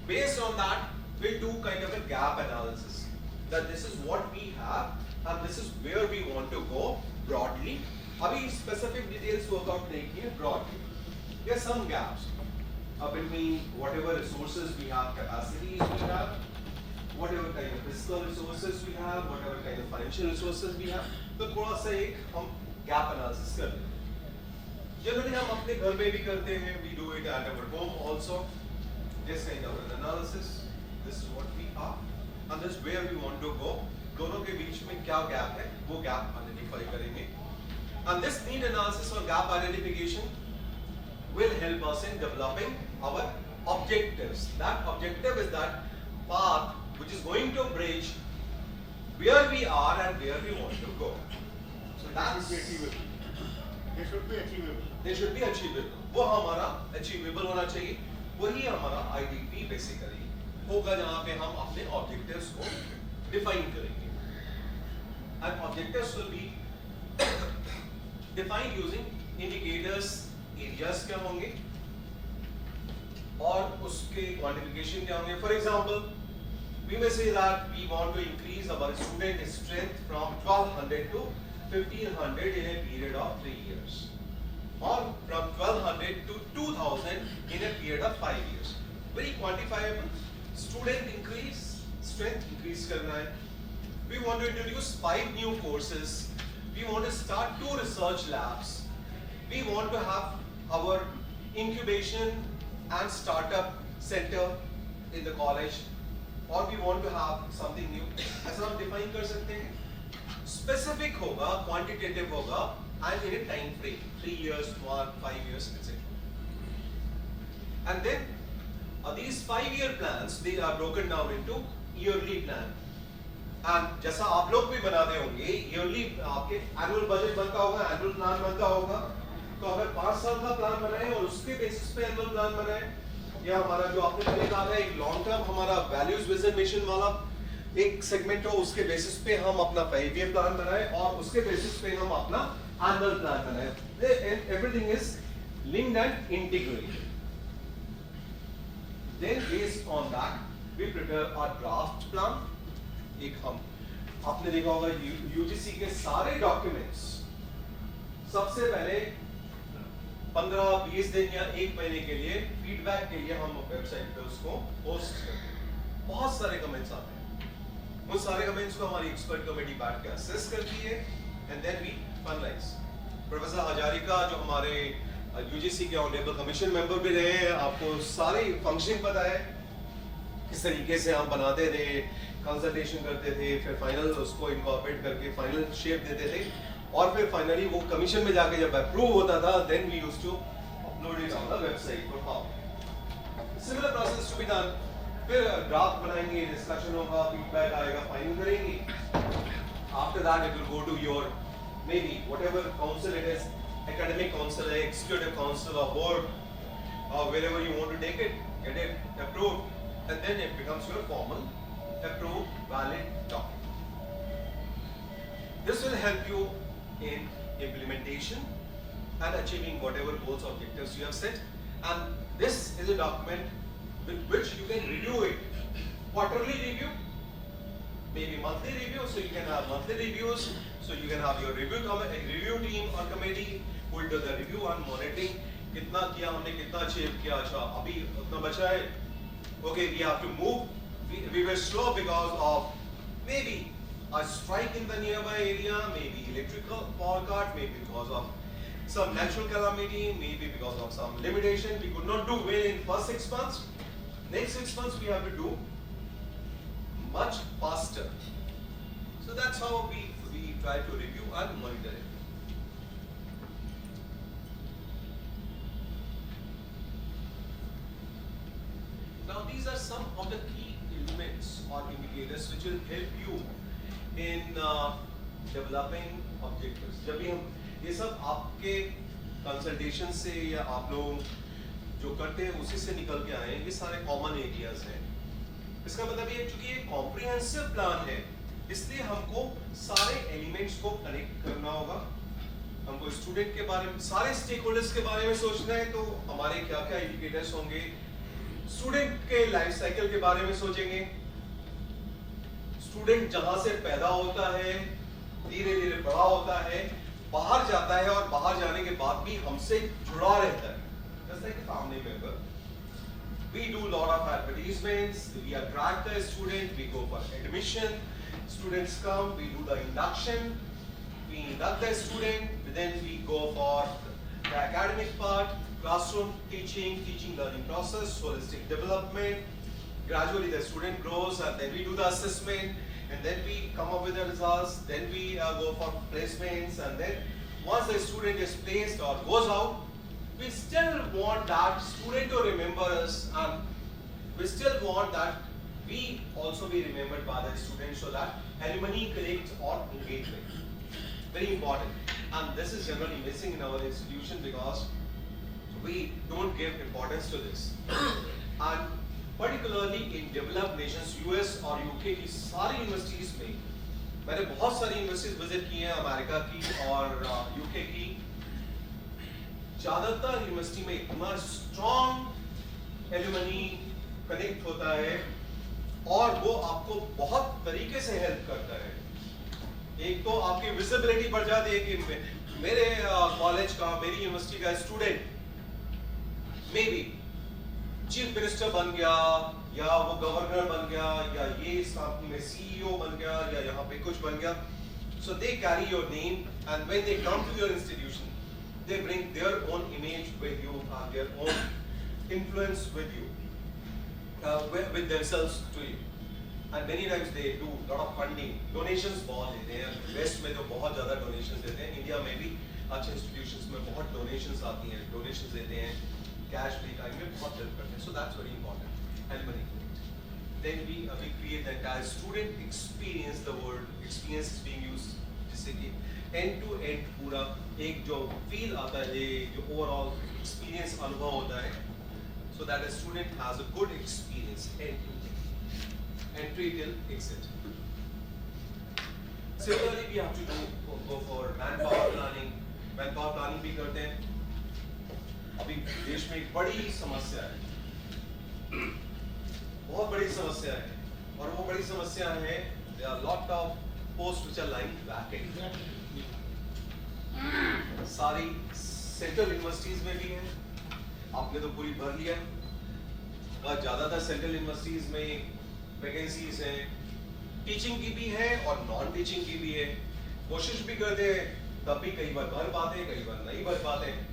Based on that, we'll do kind of a gap analysis that this is what we have and this is where we want to go broadly. अभी specific details work out नहीं किए, broadly. There are some gaps between whatever resources we have, capacities we have, whatever kind of physical resources we have, whatever kind of financial resources we have. तो थोड़ा सा एक हम gap analysis कर लेंगे. Generally हम अपने घर में भी करते हैं, we do it at our home also. This kind of an analysis, this is what we are, and this is where we want to go. दोनों के बीच में क्या gap है, वो gap identify करेंगे. And this need analysis or gap identification will help us in developing our objectives. That objective is that path which is going to bridge where we are and where we want to go. So that's They should be achievable. they should be achievable. वो हमारा achievable होना चाहिए. वही हमारा IDP basically होगा जहाँ पे हम अपने objectives को define करेंगे. And objectives will be defined using indicators. Areas क्या होंगे और उसके quantification क्या होंगे. For example, we may say that we want to increase our student strength from 1200 to 1500 in a period of 3 years, or from 1200 to 2000 in a period of 5 years. Very quantifiable. Student increase, strength increase करना है. We want to introduce 5 new courses. We want to start 2 research labs. We want to have our incubation and startup center in the college, or we want to have something new. ऐसा हम define कर सकते हैं. Specific होगा, quantitative होगा, and in a time frame, 3 years, 5 years, etc. And then these 5-year plans, they are broken down into yearly plan. And जैसा आप लोग भी बनाते होंगे, yearly आपके annual budget बनता होगा, annual plan बनता होगा. तो अगर 5 साल का प्लान बनाए और उसके बेसिस पे annual plan बनाए, या हमारा जो आपने पहले कहा था एक लॉन्ग टर्म हमारा वैल्यूज विजन मिशन वाला एक सेगमेंट हो, उसके बेसिस पे हम अपना 5-year प्लान बनाए और उसके बेसिस पे हम अपना एनुअल प्लान बनाए. Everything is linked and integrated. Then based on that we prepare our draft plan. एक हम आपने देखा होगा यूजीसी के सारे डॉक्यूमेंट्स सबसे पहले 15-20 दिन या 1 महीने के लिए फीडबैक के लिए हम वेबसाइट पे उसको पोस्ट करते हैं. बहुत सारे कमेंट्स आते हैं. उन सारे कमेंट्स को हमारी एक्सपर्ट कमेटी बैठ के असेस करती है and then we finalise. Professor Hazarika जो हमारे यूजीसी के ऑनरेबल कमीशन मेंबर भी रहे हैं, आपको सारे फंक्शन पता है किस तरीके से हम बनाते थे, कंसल्टेशन करते थे, फिर फाइनल उसको इनकॉर्पोरेट करके फाइनल शेप देते थे और फिर फाइनली वो कमीशन में जाके जब अप्रूव होता था then we used to upload it on the website for power. Similar process to be done. फिर ड्राफ्ट बनाएंगे, डिस्कशन होगा, फीडबैक आएगा, फाइनल करेंगे. After that it will go to your maybe whatever council it is, academic council है, executive council और board, wherever you want to take it, get it approved, and then it becomes your formal approved valid document. This will help you in implementation and achieving whatever goals objectives you have set, and this is a document with which you can review it. Quarterly review, maybe monthly review, so you can have monthly reviews, so you can have your review team or committee who will do the review and monitoring. कितना किया हमने, कितना achieve किया, अच्छा अभी उतना बचा है, okay we have to move. We were slow because of maybe a strike in the nearby area, maybe electrical power cut, maybe because of some natural calamity, maybe because of some limitation. We could not do well in first 6 months. Next 6 months we have to do much faster. So that's how we try to review and monitor it. Now these are some of the key elements or indicators which will help you in developing objectives. जब भी हम ये सब आपके consultation से या आप लोग जो करते हैं उसी से निकल के आए हैं, ये सारे कॉमन एरियाज हैं. इसका मतलब ये चूंकि ये कॉम्प्रिहेंसिव प्लान है इसलिए हमको सारे एलिमेंट्स को कनेक्ट करना होगा. हमको स्टूडेंट के बारे में, सारे स्टेक होल्डर्स के बारे में सोचना है. तो हमारे क्या क्या इंडिकेटर्स होंगे, स्टूडेंट के लाइफ साइकिल के बारे में सोचेंगे. स्टूडेंट जहां से पैदा होता है, धीरे धीरे बड़ा होता है, बाहर जाता है और बाहर जाने के बाद भी हमसे जुड़ा रहता है. Just like a family member, we do a lot of advertisements, we attract the student, we go for admission, students come, we do the induction, we induct the student, then we go for The academic part, classroom teaching, teaching learning process, holistic development. Gradually the student grows and then we do the assessment and then we come up with the results, then we go for placements, and then once the student is placed or goes out, we still want that student to remember us, and we still want that we also be remembered by the students, so that alumni collect or engagement. Very important. And this is generally missing in our institution because we don't give importance to this. And particularly in developed nations, US और UK की सारी universities में, मैंने बहुत सारी universities visit की हैं, America की और UK की. ज्यादातर यूनिवर्सिटी में इतना स्ट्रॉन्ग एलुमनी कनेक्ट होता है और वो आपको बहुत तरीके से हेल्प करता है. एक तो आपकी विजिबिलिटी बढ़ जाती है कि मेरे कॉलेज का, मेरी यूनिवर्सिटी का student may be chief minister बन गया या वो गवर्नर बन गया या ये इस कंपनी में सीईओ बन गया या यहाँ पे कुछ बन गया. So they carry your name, and when they come to your institution, they bring their own image with you and their own influence with you, with themselves to you. And many times they do lot of funding, donations बहुत देते हैं. Waste में तो बहुत ज़्यादा donations देते हैं. India में भी अच्छे institutions में बहुत donations आती हैं, donations देते हैं, cash भी टाइम में बहुत help करते हैं. So that's very important. Alumni. Then we create the entire student experience. The word experience is being used जिससे कि end to end पूरा एक जो feel आता है, जो overall experience अनुभव होता है, so that a student has a good experience end to end. Entry till exit. Similarly, we have to go for manpower planning. Manpower planning भी करते हैं. अभी देश में एक बड़ी समस्या है, बहुत बड़ी समस्या है, और वो बड़ी समस्या है there are lot of posts which are lying vacant. सारी सेंट्रल यूनिवर्सिटीज में भी है, आपने तो पूरी भर लिया, और ज्यादातर सेंट्रल यूनिवर्सिटीज में वैकेंसीज हैं, टीचिंग की भी है और नॉन टीचिंग की भी है. कोशिश भी करते हैं, तब भी कई बार भर पाते हैं, कई बार नहीं भर पाते हैं.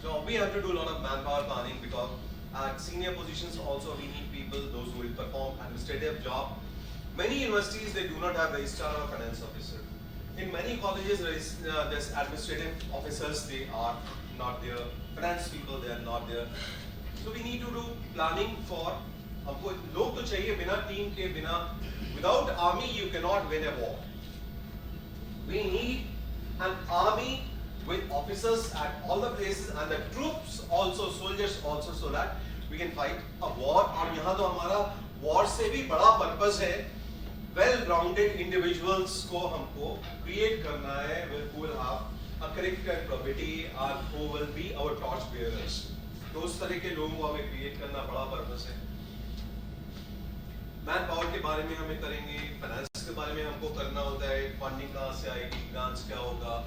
So we have to do a lot of manpower planning because at senior positions also we need people, those who will perform administrative job. Many universities, they do not have registrar or finance officer. In many colleges, there's administrative officers, they are not there. Finance people, they are not there. So we need to do planning for. हमको लोग तो चाहिए, बिना team के, बिना without army you cannot win a war. We need an army with officers at all the places and the troops also, soldiers also, so that we can fight a war. और यहाँ तो हमारा war से भी बड़ा purpose है, well-rounded individuals को हमको create करना है, who will have a character probity and who will be our torch bearers. तो उस तरह के लोगों को हमें create करना बड़ा purpose है. मैन पावर के बारे में हमें करेंगे, फाइनेंस के बारे में हमको करना होता है, फंडिंग कहाँ से आएगी, ग्रांट्स क्या होगा,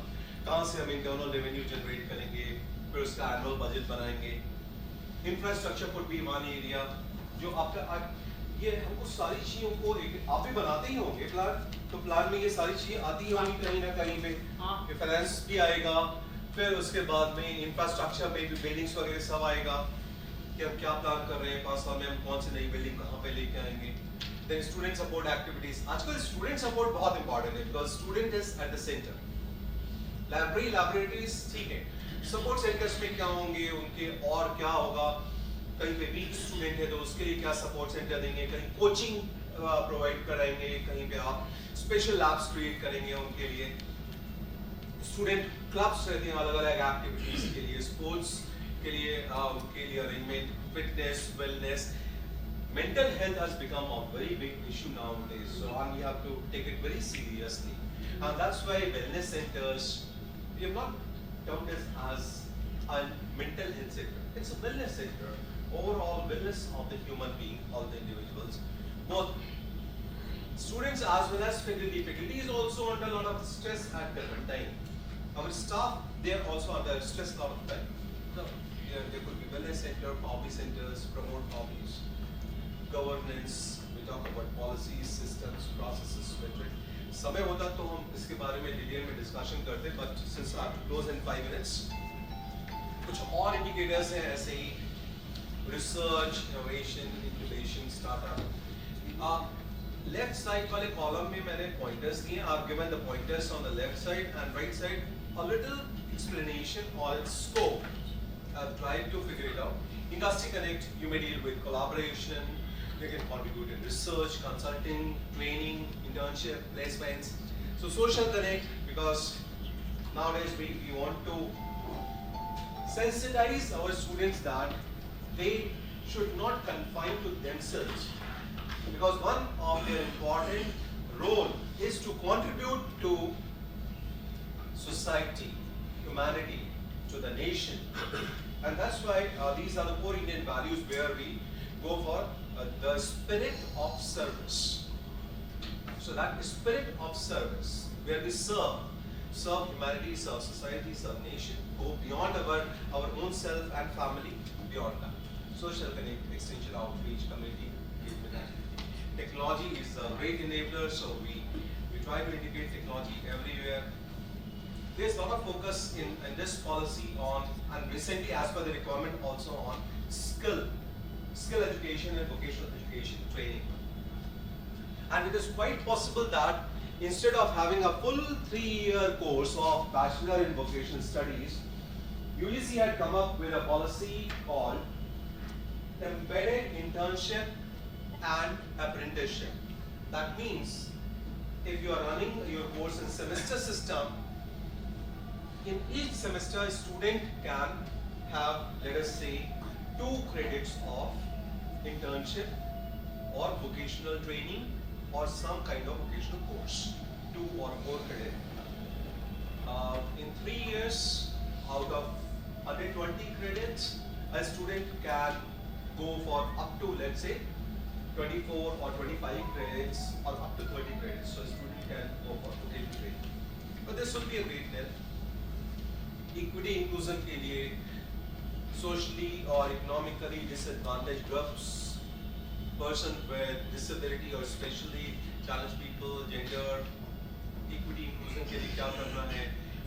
कहाँ से हम इंटरनल रेवेन्यू जनरेट करेंगे, फिर उसका एनुअल बजट बनाएंगे. Infrastructure could be one area जो आपका, ये हमको सारी चीजों को आप भी बनाते ही होंगे प्लान, तो प्लान में ये सारी चीजें आती होंगी कहीं ना कहीं पे. फाइनेंस भी आएगा, फिर उसके बाद में इंफ्रास्ट्रक्चर में भी बिल्डिंग्स वगैरह सब आएगा कि हम क्या प्लान कर रहे हैं, 5 साल में हम कौन सी नई बिल्डिंग कहाँ पे लेके आएंगे. Then student support activities. आजकल student support बहुत important है because student is at the center. Laboratories ठीक है, support centers में क्या होंगे उनके और क्या होगा, कहीं पे weak student है तो उसके लिए क्या support center देंगे, कहीं coaching provide कराएंगे, कहीं पे आप special labs create करेंगे उनके लिए. Student clubs रहते हैं अलग अलग activities के लिए, sports के लिए उनके लिए arrangement, fitness, wellness. Mental health has become a very big issue nowadays, so we have to take it very seriously, and that's why wellness centers, we have not termed this as a mental health center. It's a wellness center. Overall wellness of the human being, all the individuals, both students as well as faculty. Faculty is also under a lot of stress at different time. Our staff, they are also under stress a lot of time. So, there could be wellness center, hobby centers, promote hobbies. Governance, we talk about policies, systems, processes, metric. समय होता तो हम इसके बारे में detail में discussion करते, but since I have to close in 5 minutes, कुछ और indicators हैं ऐसे ही, research, innovation, incubation, startup. Left side वाले column में मैंने pointers दिए. I've given the pointers on the left side and right side. A little explanation or its scope. I've tried to figure it out. Industry Connect, you may deal with collaboration. You can contribute in research, consulting, training, internship, placements. So Social Connect, because nowadays we want to sensitize our students that they should not confine to themselves. Because one of their important role is to contribute to society, humanity, to the nation. And that's why these are the core Indian values where we go for the spirit of service. So that spirit of service, where we serve humanity, serve society, serve nation, go beyond our own self and family, beyond that. Social Connect, extension, outreach, community engagement. Technology is a great enabler, so we try to integrate technology everywhere. There's a lot of focus in this policy on, and recently as per the requirement also on skill education and vocational education training. And it is quite possible that instead of having a full 3-year course of Bachelor in Vocational Studies, UGC had come up with a policy called Embedded Internship and Apprenticeship. That means if you are running your course in semester system, in each semester a student can have, let us say, 2 credits of internship or vocational training or some kind of vocational course, 2 or more credit. In 3 years, out of 120 credits, a student can go for up to, let's say, 24 or 25 credits or up to 30 credits. So a student can go for vocational training. But this will be a great help. Equity inclusion के लिए socially or economically disadvantaged groups, person with disability or specially challenged people, gender, equity inclusion के लिए क्या करना है,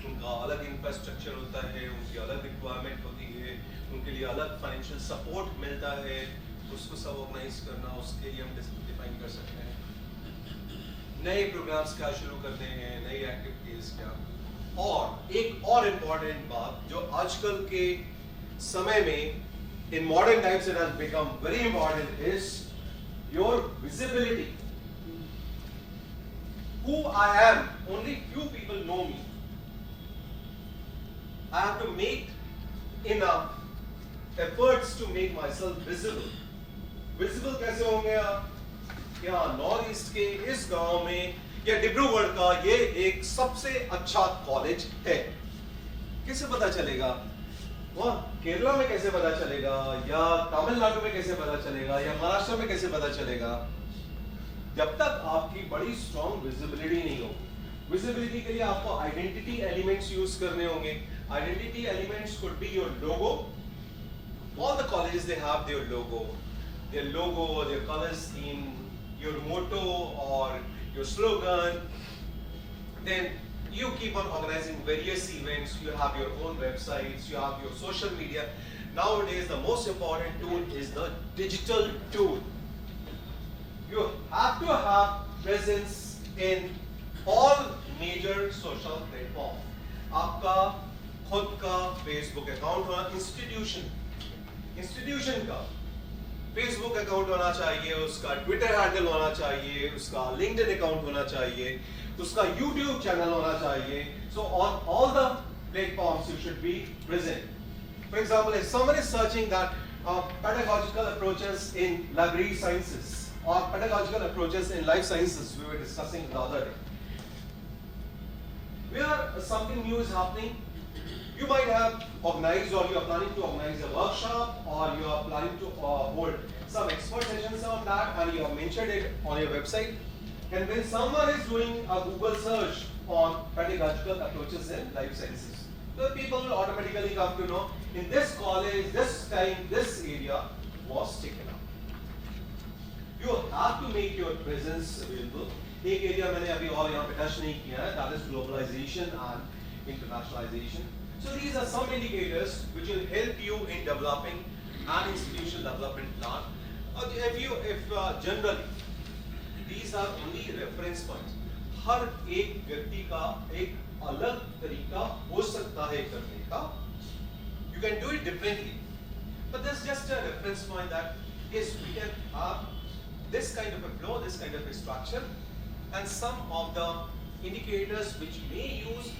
उनका अलग infrastructure होता है, उनकी अलग requirement होती है, उनके लिए अलग financial support मिलता है, उसको सब organize करना, उसके लिए हम define कर सकते हैं. नए programs क्या शुरू करने हैं, नई activities क्या. और एक और इम्पॉर्टेंट बात जो आजकल के समय में in modern times it has become very important is your visibility. Who I am, only few people know me. I have to make enough efforts to make myself visible. Visible कैसे होंगे आप? यहाँ नॉर्थ ईस्ट के इस गांव में या डिब्रूगढ़ का ये एक सबसे अच्छा कॉलेज है. कैसे पता चलेगा? वहाँ केरला में कैसे पता चलेगा, या तमिलनाडु में कैसे पता चलेगा, या महाराष्ट्र में कैसे पता चलेगा? जब तक आपकी बड़ी स्ट्रॉन्ग विजिबिलिटी नहीं होगी. विजिबिलिटी के लिए आपको आइडेंटिटी एलिमेंट्स यूज करने होंगे. Identity elements could be your logo. All the colleges they have their logo, their color scheme, your motto or your slogan. Then you keep on organizing various events. You have your own websites, you have your social media. Nowadays the most important tool is the digital tool. You have to have presence in all major social platforms. आपका खुद का Facebook account होना, institution का Facebook account होना चाहिए, उसका Twitter handle होना चाहिए, उसका लिंक्डइन अकाउंट होना चाहिए, उसका यूट्यूब चैनल होना चाहिए. So on all the platforms you should be present. For example, if someone is searching that pedagogical approaches in library sciences or pedagogical approaches in life sciences, we were discussing the other day, where something new is happening, you might have organized or you are planning to organize a workshop or you are planning to hold some expert sessions on that and you have mentioned it on your website. And when someone is doing a Google search on pedagogical approaches in life sciences, the people will automatically come to know in this college, this time, this area was taken up. You have to make your presence available. एक area मैंने अभी और यहाँ पे touch नहीं किया है, that is globalization and internationalization. So these are some indicators which will help you in developing an institutional development plan. Generally, these are only reference points. हर एक व्यक्ति का एक अलग तरीका हो सकता है करने का. You can do it differently, but there's just a reference point that yes, we can have this kind of a flow, this kind of a structure, and some of the indicators which may use.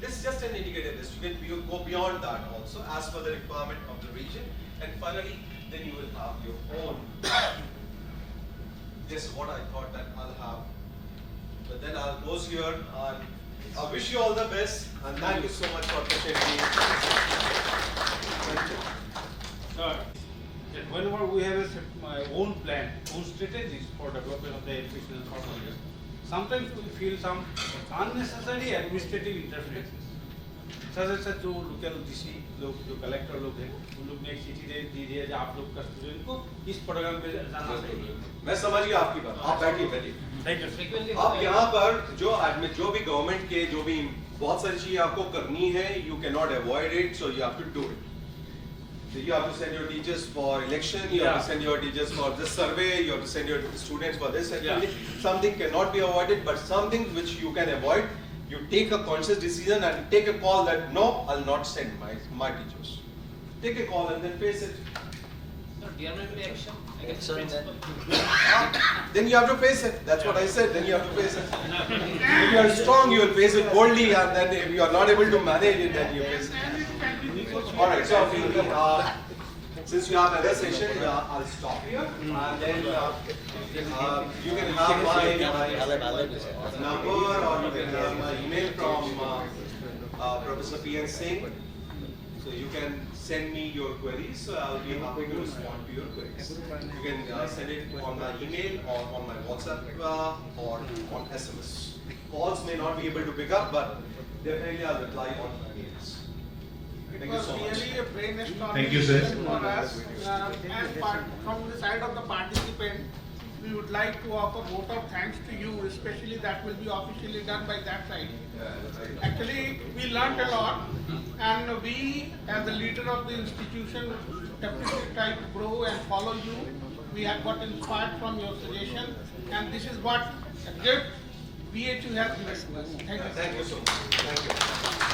This is just an indicator. This you go beyond that also as per the requirement of the region, and finally, then you will have your own. This is what I thought that I'll have. But then I'll close here, and I wish you all the best, and thank you so much for patiently. Sir, whenever we have my own plan, own strategies for development of the educational portfolio, sometimes we feel some unnecessary administrative interferences. सच जो local DC लोग जो collector लोग हैं उन लोग ने एक चिट्ठी दे दी है कि आप लोग का स्टूडेंट को इस प्रोग्राम पे जाना चाहिए. मैं समझ गया आपकी बात. आप बैठिए. Thank you. आप यहाँ पर जो भी गवर्नमेंट के जो भी बहुत सारी चीजें आपको करनी है, you cannot avoid it, so you have to do it. So you have to send your teachers for election, you have to send your teachers for this survey, you have to send your students for this activity. Something cannot be avoided, but something which you can avoid, you take a conscious decision and take a call that no, I'll not send my teachers. Take a call and then face it. So, there may be action against principal. Then you have to face it. That's what I said. Then you have to face it. If you are strong, you will face it boldly, and then if you are not able to manage it, then you face it. All right. So since you have another session, I'll stop here, and then you can have my number, or you can have my email from Professor P.N. Singh. So you can send me your queries, so I'll be happy to respond to your queries. You can send it on my email or on my WhatsApp or on SMS. Calls may not be able to pick up, but definitely I'll reply on emails. Thank you so much. Really a brainstorming Thank you, sir. session for us. From the side of the participant, we would like to offer vote of thanks to you, especially that will be officially done by that side. Actually, we learned a lot, and we, as the leader of the institution, definitely try to grow and follow you. We have got inspired from your suggestion, and this is what a good BHU has given to us. Thank you. Thank you so much. Thank you.